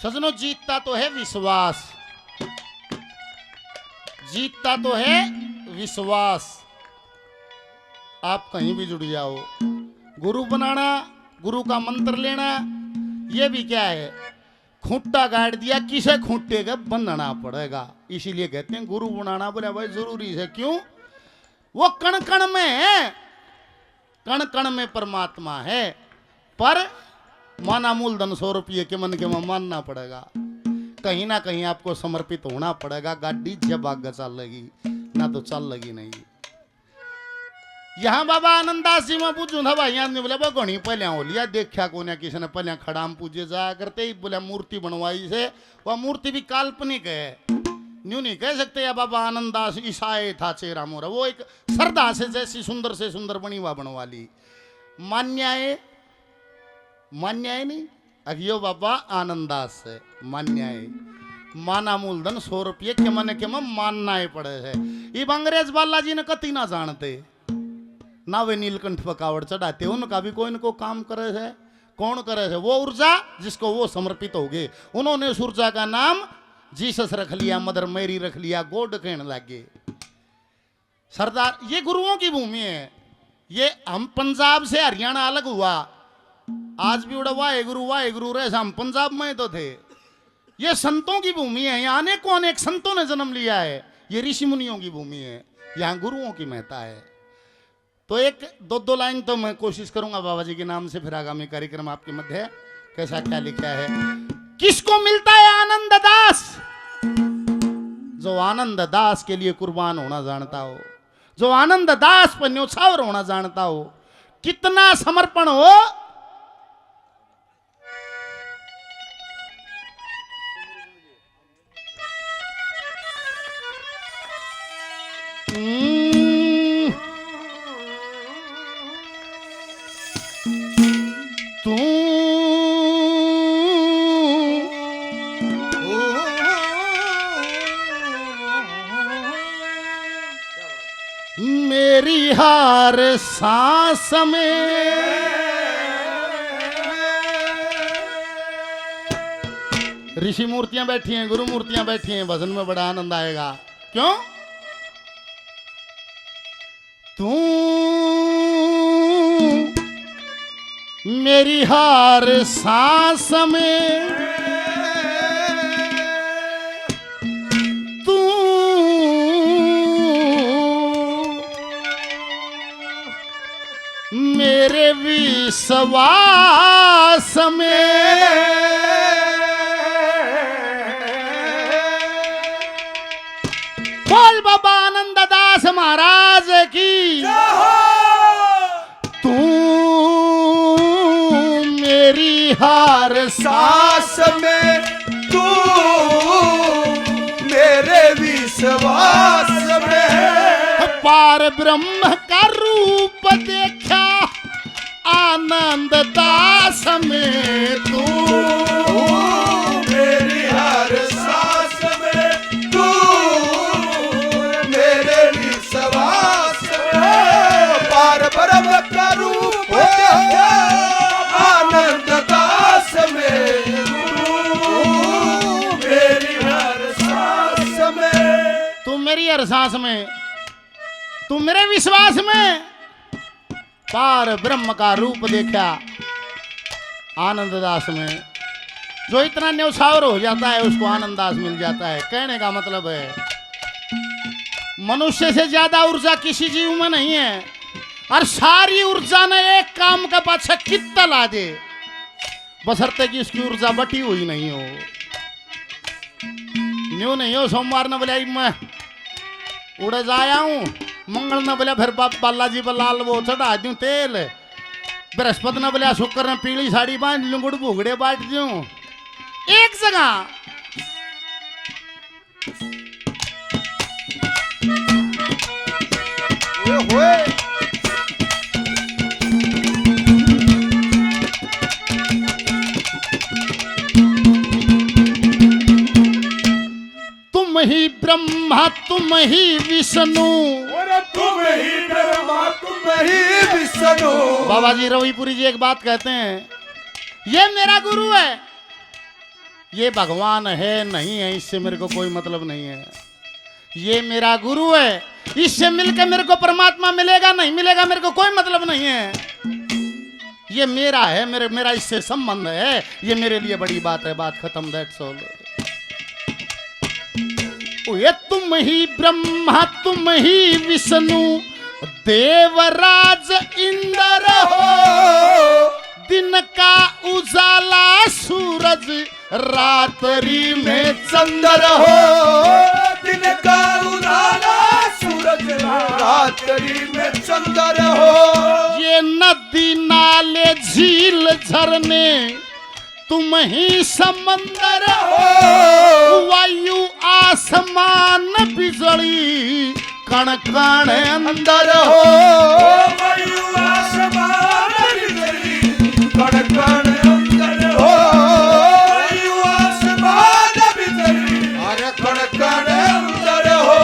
सजनों, जीतता तो है विश्वास, जीतता तो है विश्वास। आप कहीं भी जुड़ जाओ, गुरु बनाना, गुरु का मंत्र लेना, ये भी क्या है, खूंटा गाड़ दिया, किसे खूंटे का बंधना पड़ेगा। इसीलिए कहते हैं गुरु बनाना बोले भाई जरूरी है। क्यों? वो कण कण में है, कण कण में परमात्मा है। पर माना मूलधन 100 रुपये के मन के में मानना पड़ेगा, कहीं ना कहीं आपको समर्पित होना पड़ेगा। गाड़ी जब आगे चल लगी ना तो चल लगी नहीं। यहाँ बाबा आनंदास जी में पूछू था भाई, ने बोला घनी पहले हो लिया, देखा को ना किसी ने पहले खड़ाम पूजे जाया करते ही बोला मूर्ति बनवाई से, वह मूर्ति भी काल्पनिक है, न्यू नहीं कह सकते। या बाबा आनंदास ईसाए था चेहरा मोरा, वो एक श्रद्धा से जैसी सुंदर से सुंदर बनी हुआ बनवा ली। मान्याए मान्याए नहीं, अगियो बाबा आनंदास है मान्याए, माना मूलधन 100 रुपये के मन के मन मानना ही पड़े है। ये अंग्रेज बालाजी ने कति ना जानते ना, वे नीलकंठ पकावड़ चढ़ाते, उनका भी कोई न को काम करे है। कौन करे है? वो ऊर्जा जिसको वो समर्पित हो गए। उन्होंने उस ऊर्जा का नाम जीसस रख लिया, मदर मैरी रख लिया, गॉड कहने लगे। सरदार, ये गुरुओं की भूमि है। ये हम पंजाब से हरियाणा अलग हुआ, आज भी उड़ा वाहे गुरु रहे, हम पंजाब में तो थे। ये संतों की भूमि है, यहाँ अनेकों अनेक संतों ने जन्म लिया है। ये ऋषि मुनियों की भूमि है, यहाँ गुरुओं की महत्ता है। तो एक दो लाइन तो मैं कोशिश करूंगा बाबा जी के नाम से, फिर आगामी कार्यक्रम आपके मध्य कैसा क्या लिखा है। किसको मिलता है आनंद दास? जो आनंद दास के लिए कुर्बान होना जानता हो, जो आनंद दास पर न्योछावर होना जानता हो। कितना समर्पण हो, तू मेरी हर सांस में, ऋषि मूर्तियां बैठी हैं, गुरु मूर्तियां बैठी हैं, भजन में बड़ा आनंद आएगा। क्यों? तू मेरी हर सांस में, तू मेरे विश्वास में, बोल बाबा आनंद दास महाराज की। तू मेरी हर सांस में, तू मेरे विश्वास में, पार ब्रह्म का रूप देखा आनंद दास में। तू मेरी हर सांस में, तू मेरे विश्वास में, पार ब्रह्म का रूप देखा आनंद दास में। तू मेरी हर सांस में, तू मेरी हर सांस में, तू मेरे विश्वास में, पार ब्रह्म का रूप देखा आनंद दास में। जो इतना न्यौछावर हो जाता है उसको आनंद दास मिल जाता है। कहने का मतलब है मनुष्य से ज्यादा ऊर्जा किसी जीव में नहीं है, और सारी ऊर्जा ने एक काम का पाछा कितना ला दे, बशर्ते कि उसकी ऊर्जा बटी हुई नहीं हो। न्यू नहीं हो सोमवार न बोले मैं उड़े जाया हूं, मंगल न बोले फिर बालाजी पर लाल वो चढ़ा दूं तेल, बृहस्पति न बोले शुक्र ने पीली साड़ी बांध लूं, गुड़ भूगड़े बांट दूं एक जगह। तुम ही ब्रह्मा तुम ही विष्णु, तुम ही ब्रह्मा तुम ही विष्णु। बाबा जी रविपुरी जी एक बात कहते हैं, ये मेरा गुरु है, ये भगवान है नहीं है इससे मेरे को कोई मतलब नहीं है। ये मेरा गुरु है, इससे मिलकर मेरे को परमात्मा मिलेगा नहीं मिलेगा मेरे को कोई मतलब नहीं है। ये मेरा है, मेरा इससे संबंध है, ये मेरे लिए बड़ी बात है। बात खत्म, दैट्स ऑल। ये तुम ही ब्रह्मा तुम ही विष्णु देवराज इंद्र हो, दिन का उजाला सूरज रात्रि में चंद्र हो। दिन का उजाला सूरज रात्रि में चंद्र हो। ये नदी नाले झील झरने तुम ही समंदर हो, वायु आसमान बिजली कण कण अंदर हो। वायु आसमान बिजली कण कण अंदर हो। वायु आसमान बिजली अरे कण कण अंदर हो।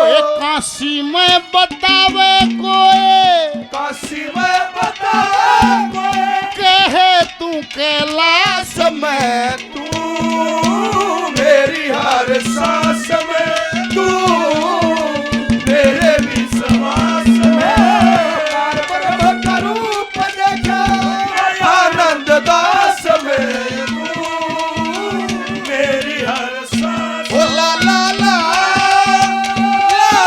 एक काशी में बतावे कोई, काशी में बतावे कोई, कहे तू कैलाश मैं तू मेरी हर सांस में, तू मेरे विश्वास में। परम का रूप देखा आनंद दास में, तू मेरी हर सांस। ओ ला ला ला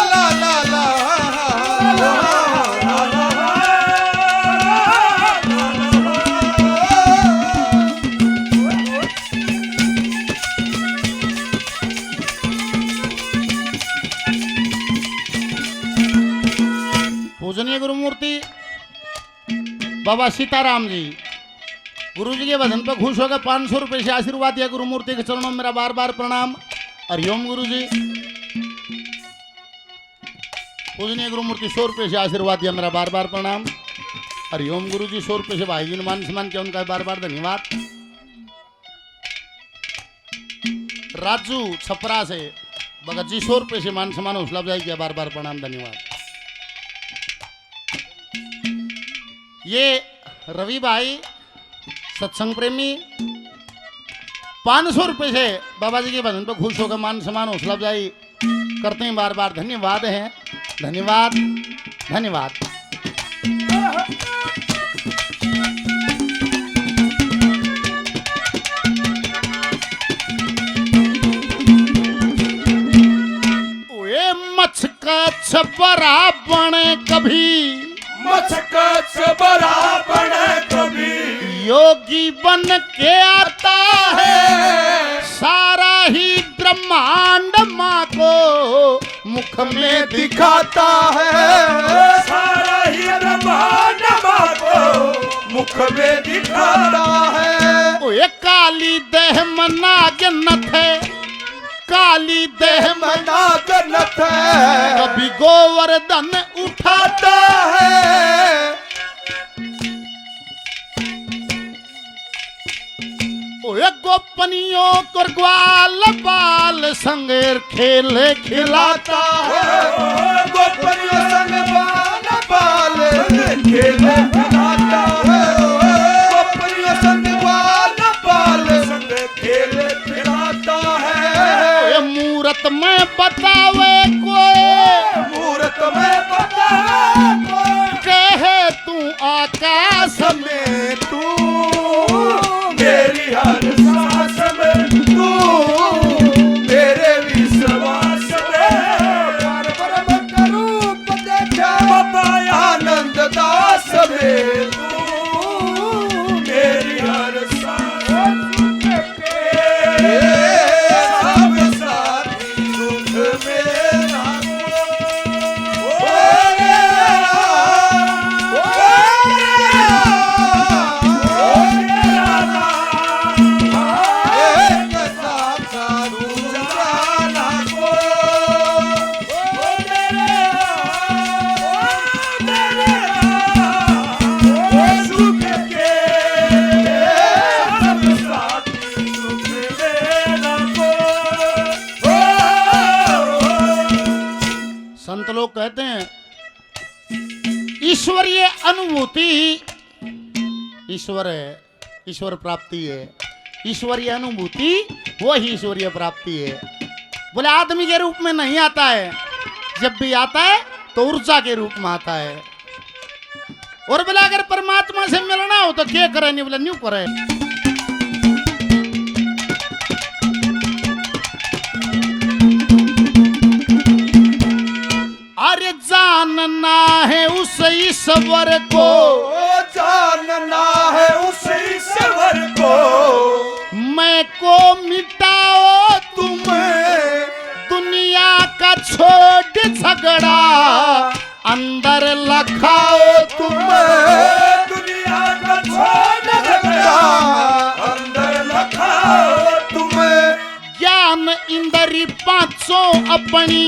ला ला ला पूजनीय गुरुमूर्ति बाबा सीताराम जी गुरु जी के भजन पर खुश होकर 500 रुपए से आशीर्वाद दिया। गुरुमूर्ति के चरणों में मेरा बार बार प्रणाम। हरिओम गुरु जी। पूजनीय गुरुमूर्ति 100 रुपए से आशीर्वाद दिया, मेरा बार बार प्रणाम। हरिओम गुरु जी। 100 रुपए से भाई जी ने मान सम्मान किया, उनका बार बार धन्यवाद। राजू छपरा से भगत जी 100 रुपए से मान सम्मान हौसला अफजाई किया, बार बार प्रणाम धन्यवाद। ये रवि भाई सत्संग प्रेमी 500 रुपए से बाबा जी के भजन पर खुश होकर मान सम्मान हौसला अफजाई करते हैं, बार बार धन्यवाद है। धन्यवाद धन्यवाद। ओए मछ का छपरा बने कभी, मछ का छपरा बने कभी, योगी बन के आता है, सारा ही ब्रह्मांड माँ को मुख में दिखाता है। सारा ही ब्रह्मांड माँ को मुख में दिखाता है। ओए काली देह मना जन्नत है, काली देह मना जन्नत है, कभी गोवर्धन उठाता है। ओए गोपनियों को ग्वाल बाल संगेर खेले खिलाता है। गोपनियों संग बाल बाल खेले खिलाता है। गोपनियों संग बाल बाल संग खेले खिलाता है। मूरत में बतावे कोई, मूरत में बतावे कोई, कहे तू आकाश में तू मेरी हर सांस में, तू मेरे विश्वास में। परम का रूप देखा बाबा आनंद दास में, तू मेरी हर सांस में। सब साथी दुख मेरा संत लोग कहते हैं ईश्वरीय अनुभूति ही ईश्वर है, ईश्वर प्राप्ति है। ईश्वरीय अनुभूति वो ही ईश्वरीय प्राप्ति है। बोले आदमी के रूप में नहीं आता है, जब भी आता है तो ऊर्जा के रूप में आता है। और बोले अगर परमात्मा से मिलना हो तो क्या करे, नहीं बोले न्यू करे। अरे जानना है उस ईश्वर को, जानना है उस ईश्वर को, मैं को मिटाओ तुम्हें दुनिया का छोड़ झगड़ा, अंदर लखाओ तुम्हें दुनिया का छोड़ झगड़ा, अंदर लखाओ तुम्हें। ज्ञान इंद्री पांचों अपनी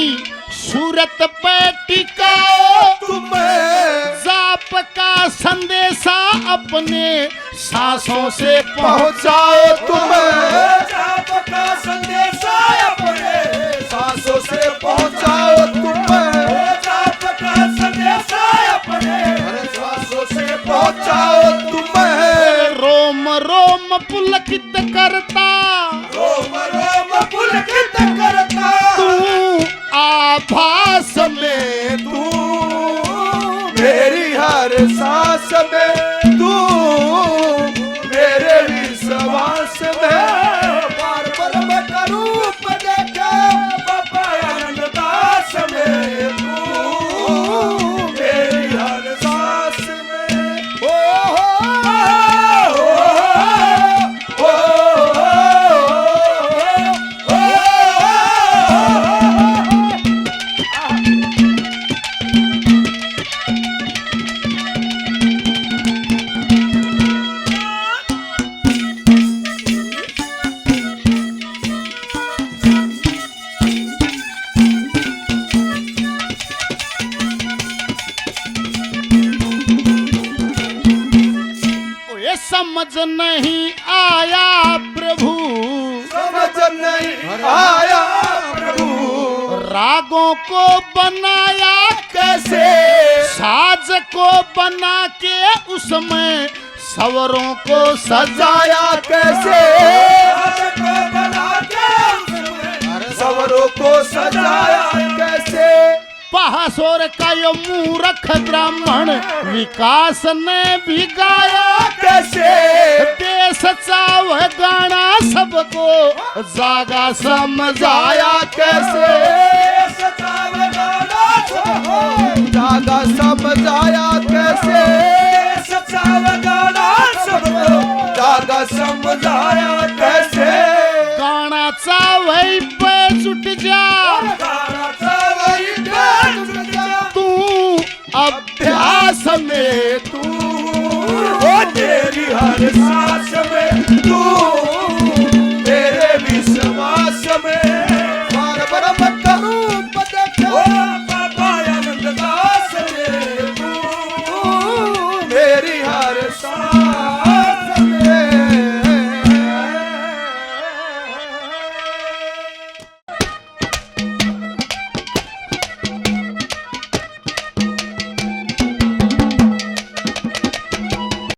सूरत पे टिकाओ तुम्हें जाप का संदेशा अपने सांसों से पहुंचाओ तुम्हें, जाप का संदेशा अपने सांसों से पहुंचाओ तुम्हें, जाप का संदेशा अपने सांसों से पहुंचाओ तुम्हें। रोम रोम पुलकित करता, रोम रोम पुलकित करता, तू आभास में तू मेरी हर सांस में, तू मेरे विश्वास में, बार ब्रह्म का रूप देखे बाबा आनंदास में, तू मेरी हर सांस में। ओ समझ नहीं आया प्रभु, समझ नहीं आया प्रभु, रागों को बनाया कैसे, साज को बना के उसमें सवरों को सजाया कैसे, साज को बना के उसमें सवरों को सजाया कैसे। पहासोर का यो मूर्ख ब्राह्मण विकास ने भी गाया कैसे, देश चाव गाना सबको जागा समझाया कैसे, जागा समझाया कैसे, जागा समझाया कैसे। गाना चावई पे जुट जा, तू अभ्यास में तू ओ तेरी हर सांस